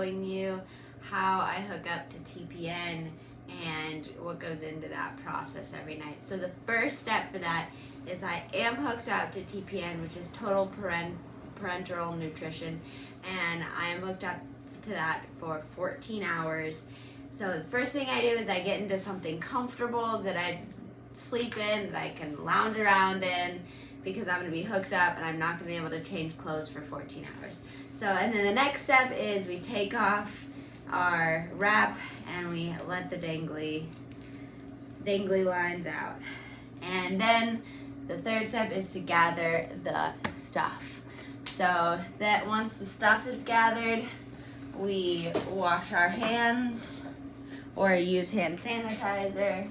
showing you how I hook up to TPN and what goes into that process every night. So the first step for that is I am hooked up to TPN, which is total parenteral nutrition, and I am hooked up to that for 14 hours. So the first thing I do is I get into something comfortable that I sleep in, that I can lounge around in, because I'm going to be hooked up and I'm not going to be able to change clothes for 14 hours. So, and then the next step is we take off our wrap and we let the dangly lines out. And then the third step is to gather the stuff. So that once the stuff is gathered, we wash our hands or use hand sanitizer.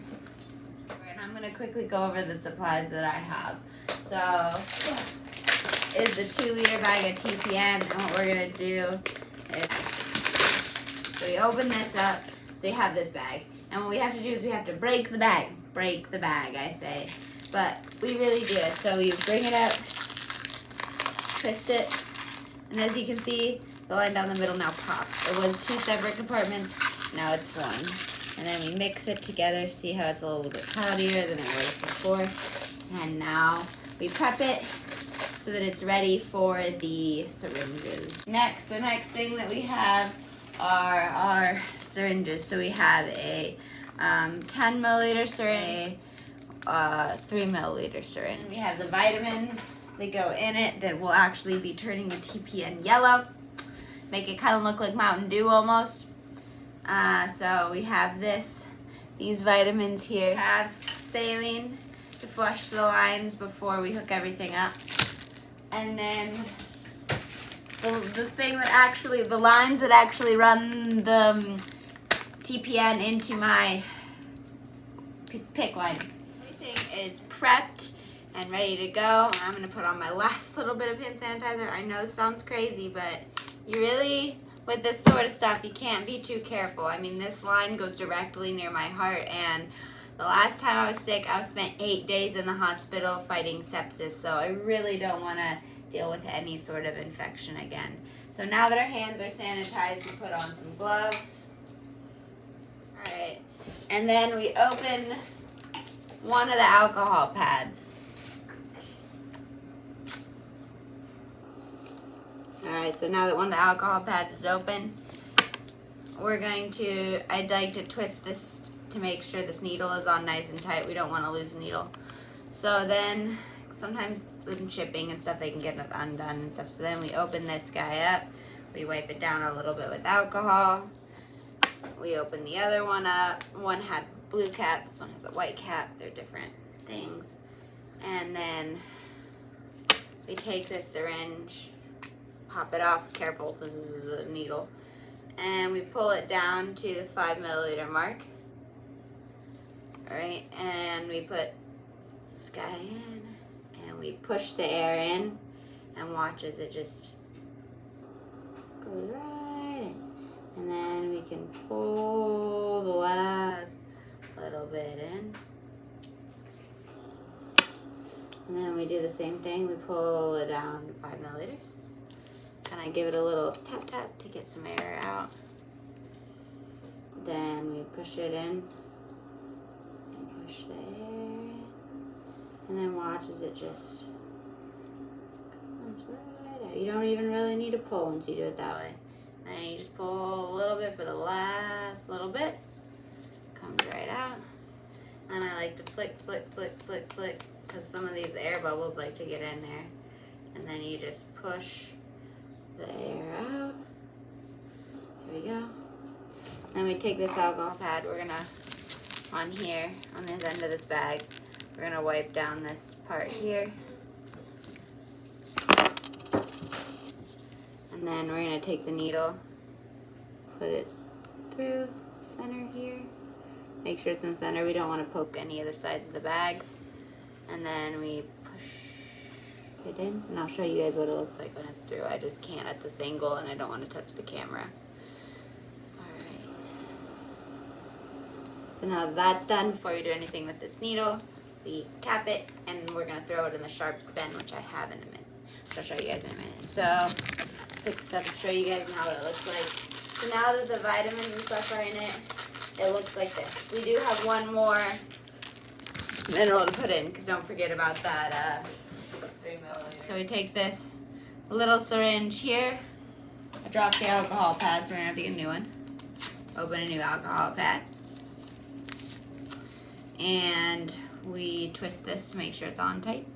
And I'm going to quickly go over the supplies that I have. So is the 2-liter bag of TPN, and what we're going to do is, so we open this up, so you have this bag, and what we have to do is we have to break the bag, I say, but we really do it. So you bring it up, twist it, and as you can see, the line down the middle now pops. It was 2 separate compartments, now it's 1. And then we mix it together, see how it's a little bit cloudier than it was before. And now we prep it so that it's ready for the syringes. Next, the next thing that we have are our syringes. So we have a 10 milliliter syringe, 3 milliliter syringe. And we have the vitamins that go in it that will actually be turning the TPN yellow, make it kind of look like Mountain Dew almost. So we have these vitamins here. We have saline to flush the lines before we hook everything up. And then the thing that actually, the lines that actually run the TPN into my PICC line. Everything is prepped and ready to go. I'm gonna put on my last little bit of hand sanitizer. I know this sounds crazy, but you really, with this sort of stuff, you can't be too careful. I mean, this line goes directly near my heart, and the last time I was sick, I spent 8 days in the hospital fighting sepsis, so I really don't want to deal with any sort of infection again. So now that our hands are sanitized, we put on some gloves. Alright, and then we open one of the alcohol pads. Alright, so now that one of the alcohol pads is open, I'd like to twist this to make sure this needle is on nice and tight. We don't want to lose the needle. So then, sometimes with shipping and stuff, they can get it undone and stuff. So then we open this guy up. We wipe it down a little bit with alcohol. We open the other one up. One had blue cap, this one has a white cap. They're different things. And then we take this syringe, pop it off, careful, this is a needle. And we pull it down to the 5 milliliter mark. Alright, and we put this guy in, and we push the air in, and watch as it just goes right in. And then we can pull the last little bit in. And then we do the same thing, we pull it down to 5 milliliters. And I give it a little tap tap to get some air out. Then we push it in. And push the air in. And then watch as it just comes right out. You don't even really need to pull once you do it that way. And then you just pull a little bit for the last little bit. Comes right out. And I like to flick, flick, flick, flick, flick, because some of these air bubbles like to get in there. And then you just push the air out. There we go. Then we take this alcohol pad, we're gonna, on here, on this end of this bag, we're gonna wipe down this part here. And then we're gonna take the needle, put it through the center here. Make sure it's in the center. We don't want to poke any of the sides of the bags. And then we push it in, and I'll show you guys what it looks like when it's through. I just can't at this angle, and I don't want to touch the camera. Alright. So now that that's done, before we do anything with this needle, we cap it, and we're going to throw it in the sharps bin, which I have in a minute. So I'll show you guys in a minute. So, pick this up and show you guys now what it looks like. So now that the vitamins and stuff are in it, it looks like this. We do have one more mineral to put in, because don't forget about that 3 milliliters. So we take this little syringe here. I dropped the alcohol pad, so we're gonna have to get a new one. Open a new alcohol pad. And we twist this to make sure it's on tight.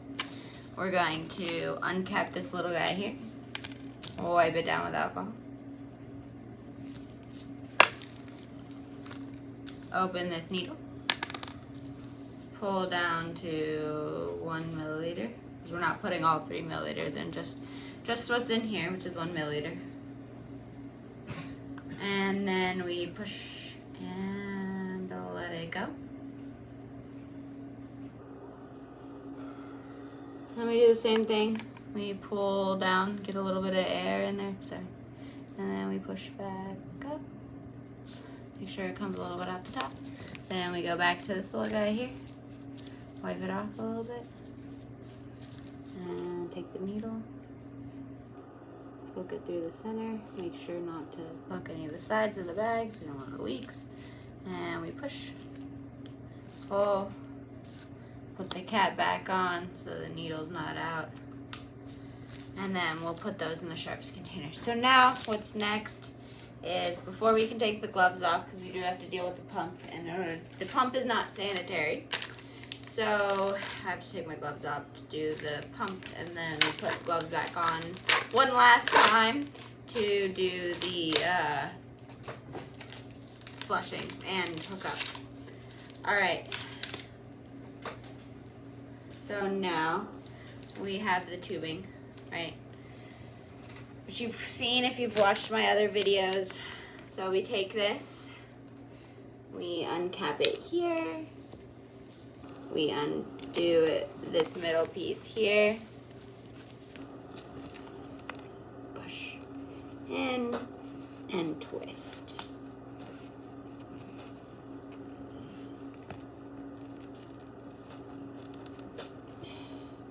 We're going to uncap this little guy here. We'll wipe it down with alcohol. Open this needle. Pull down to 1 milliliter, because we're not putting all 3 milliliters in, just what's in here, which is 1 milliliter. And then we push and let it go. Then we do the same thing. We pull down, get a little bit of air in there, sorry. And then we push back up. Make sure it comes a little bit out the top. Then we go back to this little guy here. Wipe it off a little bit. And take the needle. Poke it through the center. Make sure not to poke any of the sides of the bags. We don't want the leaks. And we push. Pull. Put the cap back on so the needle's not out. And then we'll put those in the sharps container. So now what's next is, before we can take the gloves off, because we do have to deal with the pump, and the pump is not sanitary. So I have to take my gloves off to do the pump, and then put the gloves back on one last time to do the flushing and hook up. Alright. So now we have the tubing, right? Which you've seen if you've watched my other videos. So we take this, we uncap it here, we undo this middle piece here, push in and twist.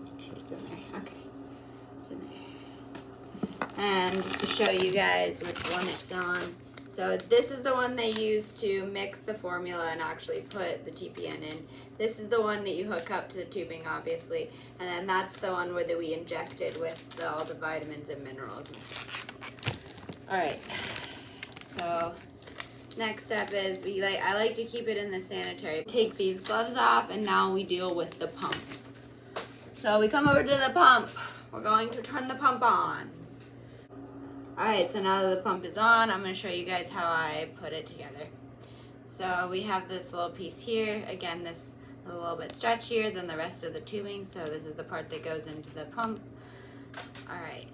Make sure it's in there. Okay, it's in there. And just to show you guys which one it's on. So this is the one they use to mix the formula and actually put the TPN in. This is the one that you hook up to the tubing, obviously. And then that's the one where we injected with all the vitamins and minerals and stuff. Alright, so next step is I like to keep it in the sanitary. Take these gloves off, and now we deal with the pump. So we come over to the pump. We're going to turn the pump on. Alright, so now that the pump is on, I'm going to show you guys how I put it together. So we have this little piece here. Again, this is a little bit stretchier than the rest of the tubing, so this is the part that goes into the pump. Alright,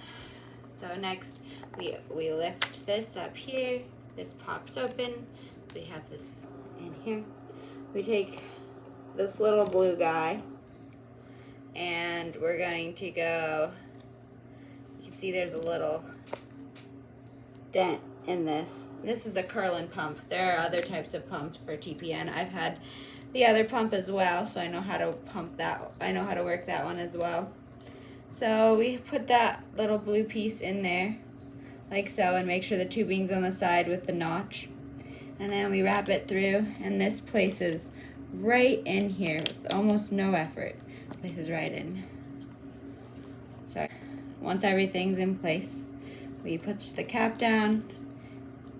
so next we lift this up here. This pops open, so we have this in here. We take this little blue guy, and we're going to go, you can see there's a little dent in this. This is the Curlin pump. There are other types of pumps for TPN. I've had the other pump as well, so I know how to pump that. I know how to work that one as well. So we put that little blue piece in there, like so, and make sure the tubing's on the side with the notch. And then we wrap it through, and this places right in here with almost no effort. Places right in. So once everything's in place, we push the cap down,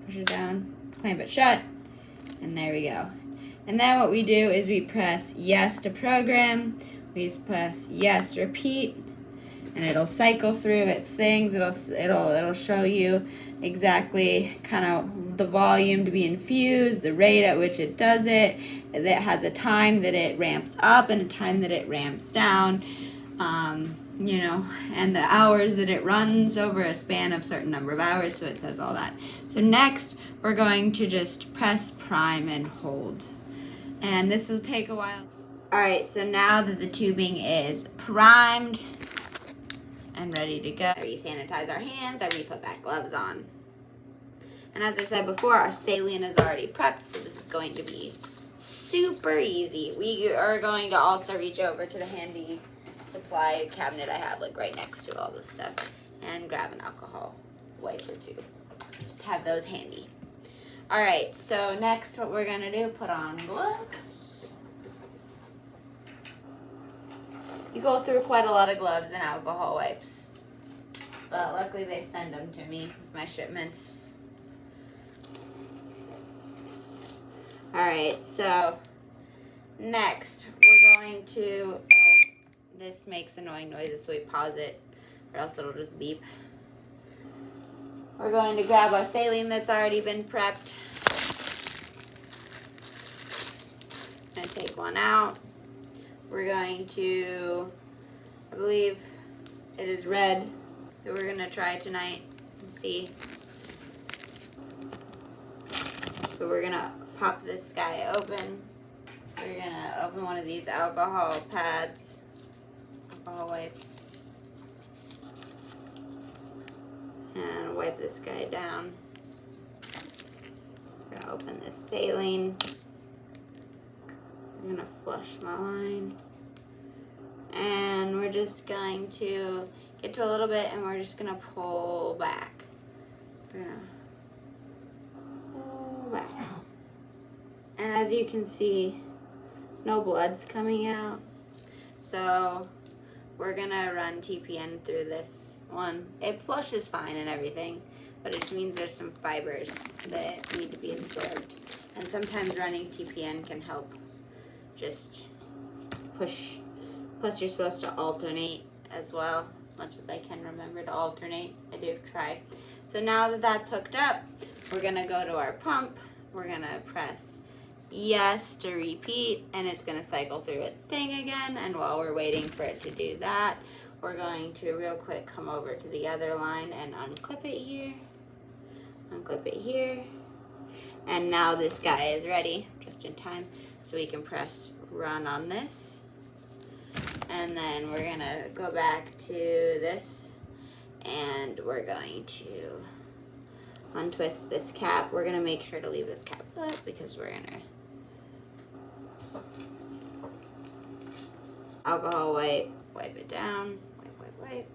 push it down, clamp it shut, and there we go. And then what we do is we press yes to program, we press yes repeat, and it'll cycle through its things. It'll show you exactly kind of the volume to be infused, the rate at which it does it. It has a time that it ramps up and a time that it ramps down. You know, and the hours that it runs over a span of a certain number of hours, so it says all that. So next, we're going to just press prime and hold. And this will take a while. Alright, so now that the tubing is primed and ready to go, we sanitize our hands and we put back gloves on. And as I said before, our saline is already prepped, so this is going to be super easy. We are going to also reach over to the handy supply cabinet I have like right next to all this stuff and grab an alcohol wipe or two. Just have those handy. Alright, so next what we're gonna do, put on gloves. You go through quite a lot of gloves and alcohol wipes. But luckily they send them to me with my shipments. Alright, so next we're going to, oh, this makes annoying noises, so we pause it or else it'll just beep. We're going to grab our saline that's already been prepped. And take one out. We're going to, I believe it is red, that we're gonna try tonight and see. So we're gonna pop this guy open. We're gonna open one of these alcohol pads, alcohol wipes, and wipe this guy down. We're gonna open this saline. I'm gonna flush my line. And we're just going to get to a little bit and we're just gonna pull back. We're gonna pull back. And as you can see, no blood's coming out. So we're gonna run TPN through this one. It flushes fine and everything, but it just means there's some fibers that need to be absorbed. And sometimes running TPN can help just push. Plus you're supposed to alternate as well. As much as I can remember to alternate, I do try. So now that that's hooked up, we're gonna go to our pump. We're gonna press yes to repeat, and it's gonna cycle through its thing again. And while we're waiting for it to do that, we're going to real quick come over to the other line and unclip it here. Unclip it here. And now this guy is ready, just in time, so we can press run on this. And then we're gonna go back to this and we're going to untwist this cap. We're gonna make sure to leave this cap up because we're gonna alcohol wipe it down, wipe.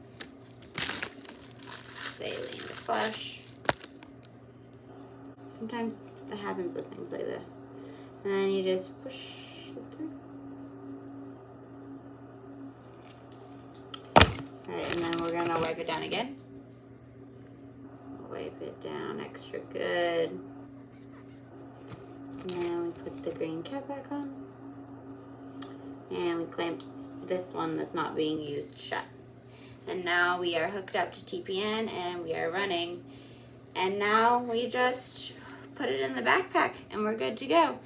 Saline to flush. Sometimes that happens with things like this. And then you just push it through. Alright, and then we're gonna wipe it down again. Wipe it down extra good. And then we put the green cap back on. And we clamp this one that's not being used shut. And now we are hooked up to TPN and we are running. And now we just put it in the backpack and we're good to go.